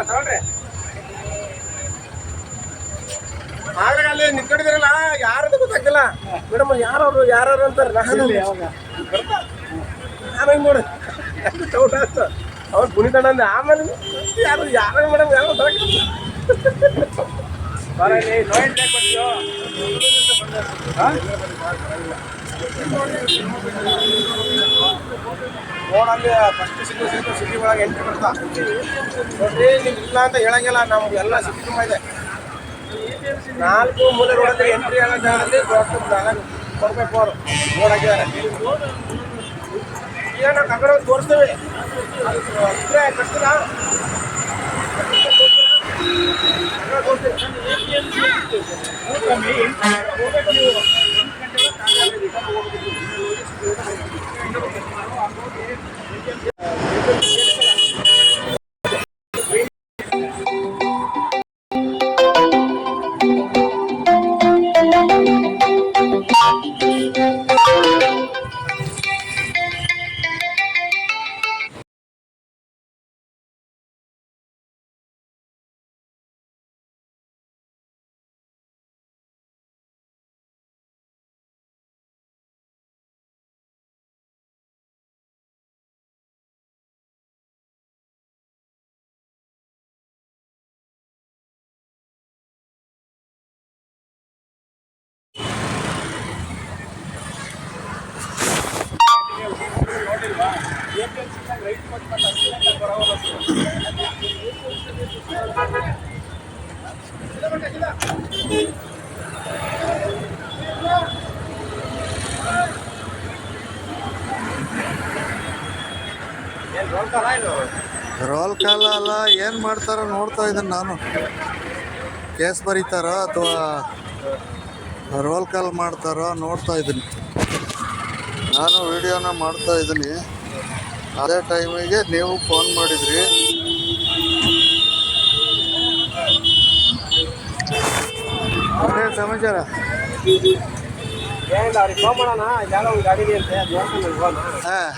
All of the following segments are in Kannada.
ತಗೊಳ್ರಿ. ಆದ್ರೆ ಅಲ್ಲಿ ನಿಂತ್ಕೊಂಡಿದ್ರಲ್ಲ ಯಾರಂತ ಗೊತ್ತಾಗ್ತಿಲ್ಲ ಮೇಡಮ್. ಯಾರವ್ರು ಯಾರು ಅಂತಾರೆ. ನಾನು ನೋಡಿ ಚೌಟ ಆಯ್ತು ಅವ್ರು ಕುಣಿತಣ್ಣ ಅಂದೆ. ಆಮೇಲೆ ಯಾರು ಯಾರು ಮೇಡಮ್ ಯಾರು ಫೋನಲ್ಲಿ ಫಸ್ಟ್ ಸಿಟಿ ಒಳಗೆ ಎಂಟ್ರಿ ಬರ್ತಾ ನೋಡ್ರಿ. ನೀವು ಇಲ್ಲ ಅಂತ ಹೇಳಂಗಿಲ್ಲ. ನಮ್ಗೆ ಎಲ್ಲ ಸಿಟಿ ತುಂಬ ಇದೆ. 4 ಮೂಲೆ ರೋಡಲ್ಲಿ ಎಂಟ್ರಿ ಆಗೋ ಜಾಗದಲ್ಲಿ ಕೊಡ್ಬೇಕು ಅವರು ರೋಡ್ ಹಾಕಿದ್ದಾರೆ. ಈಗ ನಾವು ಕನ್ನಡ ತೋರಿಸ್ತೇವೆ. ಇದ್ರೆ ಕಟ್ಟಿಲ್ಲ ರೋಲ್ ಕಾಲ ಅಲ್ಲ, ಏನು ಮಾಡ್ತಾರೋ ನೋಡ್ತಾ ಇದ್ದೀನಿ ನಾನು. ಕೇಸ್ ಬರೀತಾರೋ ಅಥವಾ ರೋಲ್ ಕಾಲ್ ಮಾಡ್ತಾರೋ ನೋಡ್ತಾ ಇದ್ದೀನಿ. ನಾನು ವಿಡಿಯೋನ ಮಾಡ್ತಾ ಇದ್ದೀನಿ. ಅದೇ ಟೈಮಿಗೆ ನೀವು ಫೋನ್ ಮಾಡಿದ್ರಿ. ಅದೇ ಸಮಾಚಾರ. ಏನಿಲ್ಲ, ಅವ್ರಿಗೆ ಫೋನ್ ಮಾಡೋಣ. ಯಾವ ಒಂದು ಗಾಡಿ ಇದೆ ಅಂತೆ, ಅದು ನೋಡ್ಕೊಂಡು ಹೋಗೋಣ. ಹಾಂ,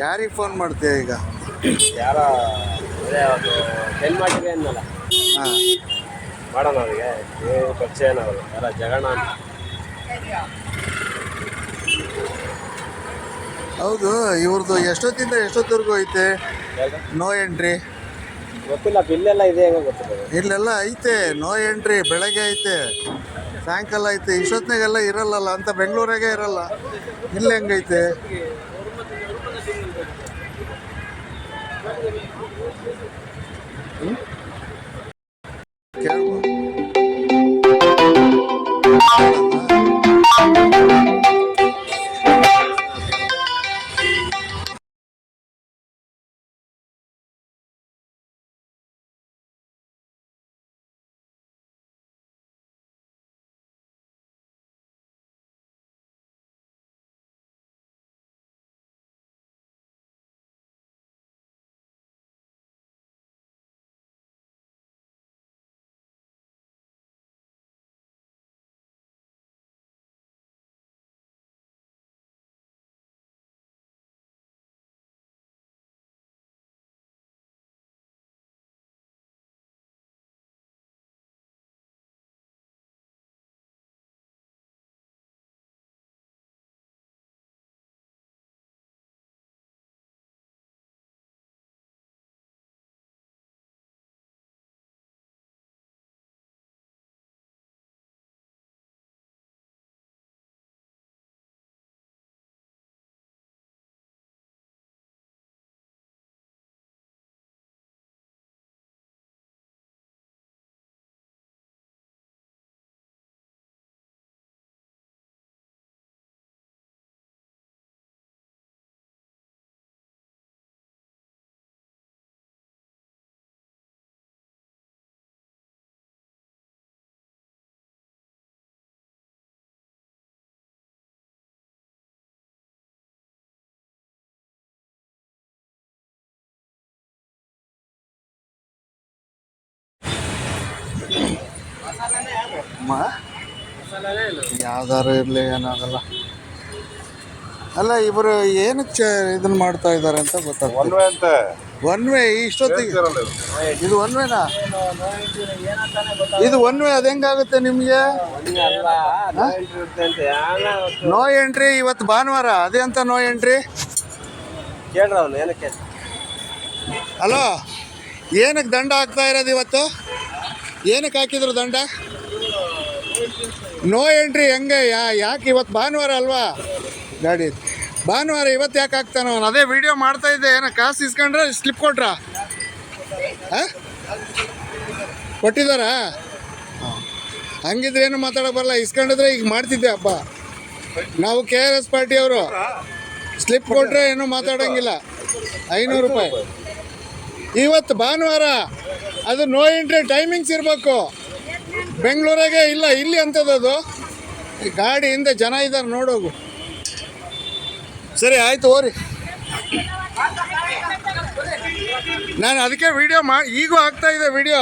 ಯಾರಿಗೆ ಫೋನ್ ಮಾಡ್ತೀಯ ಈಗ? ಯಾರ ಅದೇ ಅದು ಸೆಲ್ ಮಾಡಿದ್ರೆ ಅನ್ನಲ್ಲ. ಹಾಂ, ಮಾಡೋಣ ಅವರಿಗೆ. ನೀವು ಪರಿಚಯ ಅವರು ಯಾರ ಜಗಣ ಅಂತ. ಹೌದು. ಇವ್ರದ್ದು ಎಷ್ಟೊತ್ತಿಂದ ಎಷ್ಟೊತ್ತವರೆಗೂ ಐತೆ ನೋ ಎಂಟ್ರಿ? ಗೊತ್ತಿಲ್ಲ, ಬಿಲ್ಲೆಲ್ಲ ಇದೆ ಹೆಂಗೋ ಗೊತ್ತಿಲ್ಲ. ಇಲ್ಲೆಲ್ಲ ಐತೆ ನೋ ಎಂಟ್ರಿ. ಬೆಳಗ್ಗೆ ಐತೆ, ಸಾಯಂಕಾಲ ಐತೆ. ಇಷ್ಟೊತ್ತಿನಾಗೆಲ್ಲ ಇರಲ್ಲಲ್ಲ ಅಂತ. ಬೆಂಗಳೂರಾಗೆ ಇರಲ್ಲ, ಇಲ್ಲಿ ಹೆಂಗೈತೆ? ಕೇಳ್ಬೋದು. ಯಾವ್ದಾರು ಇರಲಿ ಏನಾಗಲ್ಲ. ಅಲ್ಲ ಇವರು ಏನಕ್ಕೆ ಇದನ್ನ ಮಾಡ್ತಾ ಇದ್ದಾರೆ ಅಂತ ಗೊತ್ತಾಗ್ತದೆ. ಅಂತ ಒನ್ ವೇ ಇಷ್ಟೊತ್ತಿಗೆ ಇದು ಒನ್ ವೇನಾ? ಇದು ಒನ್ ವೇ, ಅದು ಹೆಂಗಾಗುತ್ತೆ ನಿಮಗೆ? ನೋ ಎಂಟ್ರಿ ಇವತ್ತು ಭಾನುವಾರ, ಅದೇ ಅಂತ ನೋ ಎಂಟ್ರಿ. ಏನಕ್ಕೆ ಹಲೋ, ಏನಕ್ಕೆ ದಂಡ ಹಾಕ್ತಾ ಇರೋದು ಇವತ್ತು? ಏನಕ್ಕೆ ಹಾಕಿದ್ರು ದಂಡ? ನೋ ಎಂಟ್ರಿ ಹೆಂಗೆ? ಯಾಕೆ ಇವತ್ತು ಭಾನುವಾರ ಅಲ್ವಾ? ಗಾಡಿ ಭಾನುವಾರ ಇವತ್ತು ಯಾಕೆ ಹಾಕ್ತಾನ ಅವನು? ಅದೇ ವಿಡಿಯೋ ಮಾಡ್ತಾ ಇದ್ದೆ. ಏನೋ ಕಾಸು ಇಸ್ಕೊಂಡ್ರೆ ಸ್ಲಿಪ್ ಕೊಟ್ರಾ? ಹಾಂ, ಕೊಟ್ಟಿದ್ದಾರಾ? ಹಂಗಿದ್ರೆ ಏನು ಮಾತಾಡೋ ಬರಲ್ಲ. ಇಸ್ಕೊಂಡಿದ್ರೆ ಈಗ ಮಾಡ್ತಿದ್ದೆ ಹಬ್ಬ. ನಾವು KRS ಪಾರ್ಟಿಯವರು. ಸ್ಲಿಪ್ ಕೊಟ್ಟರೆ ಏನೂ ಮಾತಾಡೋಂಗಿಲ್ಲ. 500 ರೂಪಾಯಿ ಇವತ್ತು ಭಾನುವಾರ. ಅದು ನೋ ಎಂಟ್ರಿ ಟೈಮಿಂಗ್ಸ್ ಇರಬೇಕು. ಬೆಂಗಳೂರಾಗೆ ಇಲ್ಲ, ಇಲ್ಲಿ ಅಂಥದ್ದು. ಗಾಡಿ ಹಿಂದೆ ಜನ ಇದ್ದಾರೆ, ನೋಡೋಗು. ಸರಿ ಆಯಿತು, ಹೋರಿ. ನಾನು ಅದಕ್ಕೆ ವಿಡಿಯೋ ಈಗೂ ಆಗ್ತಾ ಇದೆ ವಿಡಿಯೋ.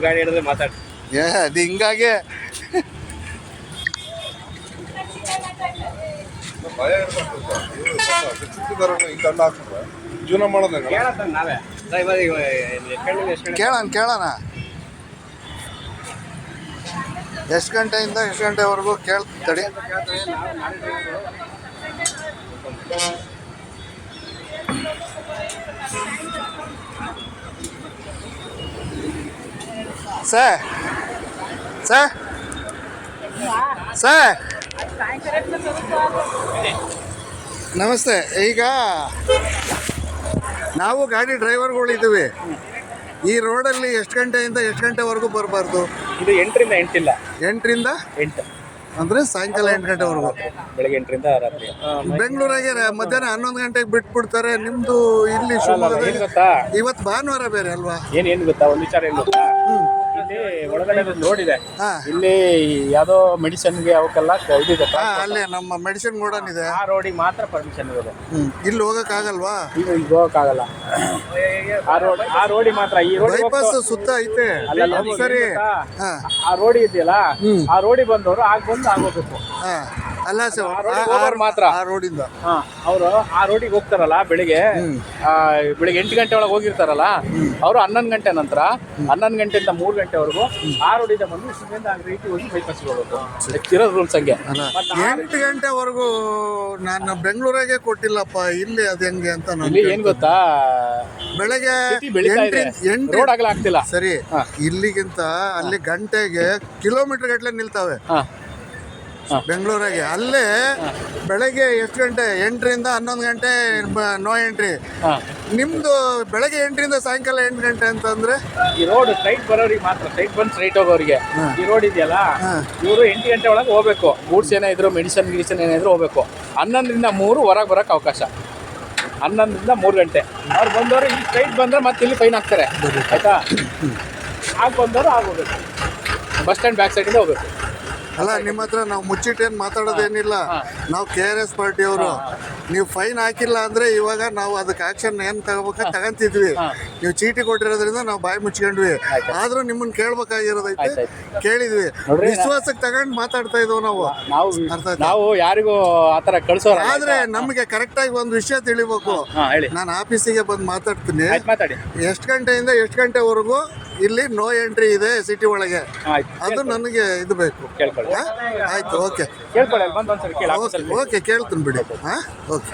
ಗಾಡಿ ಹಿಡಿದ್ರೆ ಮಾತಾಡಿ. ಅದು ಹಿಂಗಾಗೆ ಭಯ ಇರ್ಬೇಕು. ಈ ದಂಡ ಹಾಕಿದ್ರೆ ಜೀವನ ಮಾಡೋದ ನಾವೇ ಕೇಳೋಣ. ಎಷ್ಟು ಗಂಟೆಯಿಂದ ಎಷ್ಟು ಗಂಟೆವರೆಗೂ ಕೇಳ್ತಡಿ. ಸರ್ ನಮಸ್ತೆ. ಈಗ ನಾವು ಗಾಡಿ ಡ್ರೈವರ್ಗಳಿದ್ದೀವಿ. ಈ ರೋಡಲ್ಲಿ ಎಷ್ಟು ಗಂಟೆಯಿಂದ ಎಷ್ಟು ಗಂಟೆವರೆಗೂ ಬರಬಾರ್ದು? ಇದು 8ರಿಂದ 8 ಇಲ್ಲ. 8ರಿಂದ 8 ಅಂದರೆ ಸಾಯಂಕಾಲ 8 ಗಂಟೆವರೆಗೂ. ಬೆಳಗ್ಗೆ 8ರಿಂದ ರಾತ್ರಿ. ಬೆಂಗಳೂರಾಗೆ ಮಧ್ಯಾಹ್ನ 11 ಗಂಟೆಗೆ ಬಿಟ್ಬಿಡ್ತಾರೆ. ನಿಮ್ಮದು ಇಲ್ಲಿ ಶಿವಮೊಗ್ಗದಲ್ಲಿ ಗೊತ್ತಾ, ಇವತ್ತು ಭಾನುವಾರ ಬೇರೆ ಅಲ್ವಾ? ಏನು ಗೊತ್ತಾ, ಒಂದು ವಿಚಾರ ಏನು ಗೊತ್ತಾ, ಇಲ್ಲಿ ಒಳಗಡೆ ರೋಡ್ ಇದೆ. ಹಾಂ, ಇಲ್ಲಿ ಯಾವ್ದೋ ಮೆಡಿಸಿನ್ಗೆ ಅವಕ್ಕೆಲ್ಲ ಇದಿದೆ. ಅಲ್ಲೇ ನಮ್ಮ ಮೆಡಿಸಿನ್ ಗೋಡನ್ ಇದೆ. ಆ ರೋಡಿಗೆ ಮಾತ್ರ ಪರ್ಮಿಷನ್ ಇರೋದು. ಇಲ್ಲಿ ಹೋಗಕ್ಕಾಗಲ್ವಾ? ಈಗ ಹೋಗಕ್ಕಾಗಲ್ಲ. ಆ ರೋಡಿಗೆ ಮಾತ್ರ. ಈ ರೋಡ್ ಬೈಪಾಸ್ ಸುತ್ತ ಐತೆ. ಸರಿ. ಆ ರೋಡಿ ಇದೆಯಲ್ಲ, ಆ ರೋಡಿಗೆ ಬಂದವರು ಬಂದು ಆಗೋಗ್ಬೇಕು. ಅಲ್ಲ ಸರ್, ಮಾತ್ರ ಆ ರೋಡಿಂದ ಅವರು ಆ ರೋಡಿಗೆ ಹೋಗ್ತಾರಲ್ಲ ಬೆಳಿಗ್ಗೆ 8 ಗಂಟೆ ಒಳಗೆ ಹೋಗಿರ್ತಾರಲ್ಲ, ಅವರು 11 ಗಂಟೆ ನಂತರ 11 ಗಂಟೆಯಿಂದ 3 ಗಂಟೆವರೆಗೂ ಆ ರೋಡಿಂದ ಬಂದು ರೀತಿ ಹೋಗಿ ಬೈಪಾಸ್ಗೆ ಹೋಗ್ಬೇಕು. ಇರೋದು ರೂಲ್ಸ್ ಹಂಗೆ. 8 ಗಂಟೆವರೆಗೂ ನಾನು ಬೆಂಗಳೂರಾಗೆ ಕೊಟ್ಟಿಲ್ಲಪ್ಪ, ಇಲ್ಲಿ ಅದು ಹೆಂಗೆ ಅಂತ ಇಲ್ಲಿ ಏನ್ ಗೊತ್ತಾ, ಬೆಳಗ್ಗೆ ರೋಡ್ ಆಗಲ್ಲ ಆಗ್ತಿಲ್ಲ. ಸರಿ, ಇಲ್ಲಿಗಿಂತ ಅಲ್ಲಿ ಗಂಟೆಗೆ ಕಿಲೋಮೀಟರ್ ಗಟ್ಟಲೆ ನಿಲ್ತಾವೆ ಬೆಂಗಳೂರಾಗೆ. ಅಲ್ಲೇ ಬೆಳಗ್ಗೆ ಎಷ್ಟು ಗಂಟೆ? 8ರಿಂದ 11 ಗಂಟೆ ನೋ ಎಂಟ್ರಿ. ನಿಮ್ದು ಬೆಳಗ್ಗೆ 8ರಿಂದ ಸಾಯಂಕಾಲ 8 ಗಂಟೆ ಅಂತಂದ್ರೆ ಈ ರೋಡ್ ಸ್ಟ್ರೈಟ್ ಬರೋರಿಗೆ ಮಾತ್ರ. ಸ್ಟ್ರೈಟ್ ಬಂದು ಸ್ಟ್ರೈಟ್ ಹೋಗೋರಿಗೆ ಈ ರೋಡ್ ಇದೆಯಲ್ಲ, ಇವರು 8 ಗಂಟೆ ಒಳಗೆ ಹೋಗ್ಬೇಕು. ಗೂಡ್ಸ್ ಏನಾದ್ರು ಮೆಡಿಸಿನ್ ಏನಾದ್ರು ಹೋಗ್ಬೇಕು. 11ರಿಂದ 3 ಹೊರಗೆ ಬರೋಕ್ಕೆ ಅವಕಾಶ. 11ರಿಂದ 3 ಗಂಟೆ ಅವ್ರು ಬಂದವರು ಇಲ್ಲಿ ಸ್ಟ್ರೈಟ್ ಬಂದರೆ ಮತ್ತೆ ಇಲ್ಲಿ ಫೈನ್ ಹಾಕ್ತಾರೆ, ಆಯ್ತಾ? ಆಗ ಬಂದವರು ಆಗೋಗ್ಬೇಕು. ಬಸ್ ಸ್ಟ್ಯಾಂಡ್ ಬ್ಯಾಕ್ ಸೈಡಿಂದ ಹೋಗ್ಬೇಕು. ಅಲ್ಲ, ನಿಮ್ಮ ಹತ್ರ ನಾವು ಮುಚ್ಚಿಟ್ಟೇನು ಮಾತಾಡೋದೇನಿಲ್ಲ. ನಾವು KRS ಪಾರ್ಟಿಯವರು. ನೀವು ಫೈನ್ ಹಾಕಿಲ್ಲ ಅಂದರೆ ಇವಾಗ ನಾವು ಅದಕ್ಕೆ ಆ್ಯಕ್ಷನ್ ಏನು ತಗೊಂತಿದ್ವಿ. ನೀವು ಚೀಟಿ ಕೊಟ್ಟಿರೋದ್ರಿಂದ ನಾವು ಬಾಯಿ ಮುಚ್ಕೊಂಡ್ವಿ. ಆದರೂ ನಿಮ್ಮನ್ನು ಕೇಳ್ಬೇಕಾಗಿರೋದೈತೆ, ಕೇಳಿದ್ವಿ. ವಿಶ್ವಾಸಕ್ಕೆ ತಗೊಂಡು ಮಾತಾಡ್ತಾ ಇದ್ವು ನಾವು. ನಾವು ಯಾರಿಗೂ ಆ ಥರ ಕಳಿಸೋ. ಆದರೆ ನಮಗೆ ಕರೆಕ್ಟಾಗಿ ಒಂದು ವಿಷಯ ತಿಳಿಬೇಕು. ನಾನು ಆಫೀಸಿಗೆ ಬಂದು ಮಾತಾಡ್ತೀನಿ. ಎಷ್ಟು ಗಂಟೆಯಿಂದ ಎಷ್ಟು ಗಂಟೆವರೆಗೂ ಇಲ್ಲಿ ನೋ ಎಂಟ್ರಿ ಇದೆ ಸಿಟಿ ಒಳಗೆ, ಅದು ನನಗೆ ಇದು ಬೇಕು. ಆಯ್ತು, ಓಕೆ ಓಕೆ, ಕೇಳ್ತೀನಿ ಬಿಡಿ. ಹಾಂ, ಓಕೆ.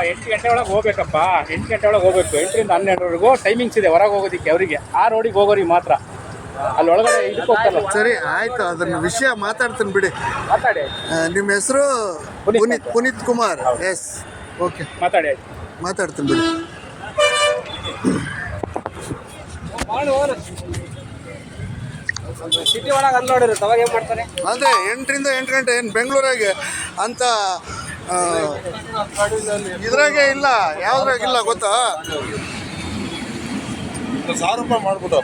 8 ಗಂಟೆ ಒಳಗೆ ಹೋಗ್ಬೇಕಪ್ಪ. 8 ಗಂಟೆ ಒಳಗೆ ಹೋಗ್ಬೇಕು. 8ರಿಂದ 12ವರೆಗೂ ಟೈಮಿಂಗ್ಸ್ ಇದೆ ಹೊರಗೆ ಹೋಗೋದಕ್ಕೆ ಅವರಿಗೆ. ಆ ರೋಡಿಗೆ ಹೋಗೋರಿಗೆ ಮಾತ್ರ. ಅಲ್ಲಿ ಒಳಗಡೆ ಇದಕ್ಕೆ ಹೋಗ್ತಾರಲ್ಲ. ಸರಿ, ಆಯ್ತು, ಅದನ್ನ ವಿಷಯ ಮಾತಾಡ್ತೀನಿ ಬಿಡಿ. ಮಾತಾಡಿ. ನಿಮ್ಮ ಹೆಸರು? ಪುನೀತ್ ಕುಮಾರ್. ಎಸ್, ಓಕೆ, ಮಾತಾಡಿ. ಮಾತಾಡ್ತೀನಿ ಬಿಡಿ. ಸಿಟಿ ಒಳಗೆ ಅನ್ಲೋಡಿರುತ್ತೆ, ಅವಾಗ ಏನು ಮಾಡ್ತಾರೆ? ಅದೇ 8ರಿಂದ 8 ಗಂಟೆ ಏನು ಬೆಂಗಳೂರಾಗೆ ಅಂತ ಇದ್ರಾಗೆ ಇಲ್ಲ, ಯಾವ್ದ್ರಾಗಿಲ್ಲ ಗೊತ್ತಾ? 1000 ರೂಪಾಯಿ ಮಾಡ್ಬಿಟ್ಟು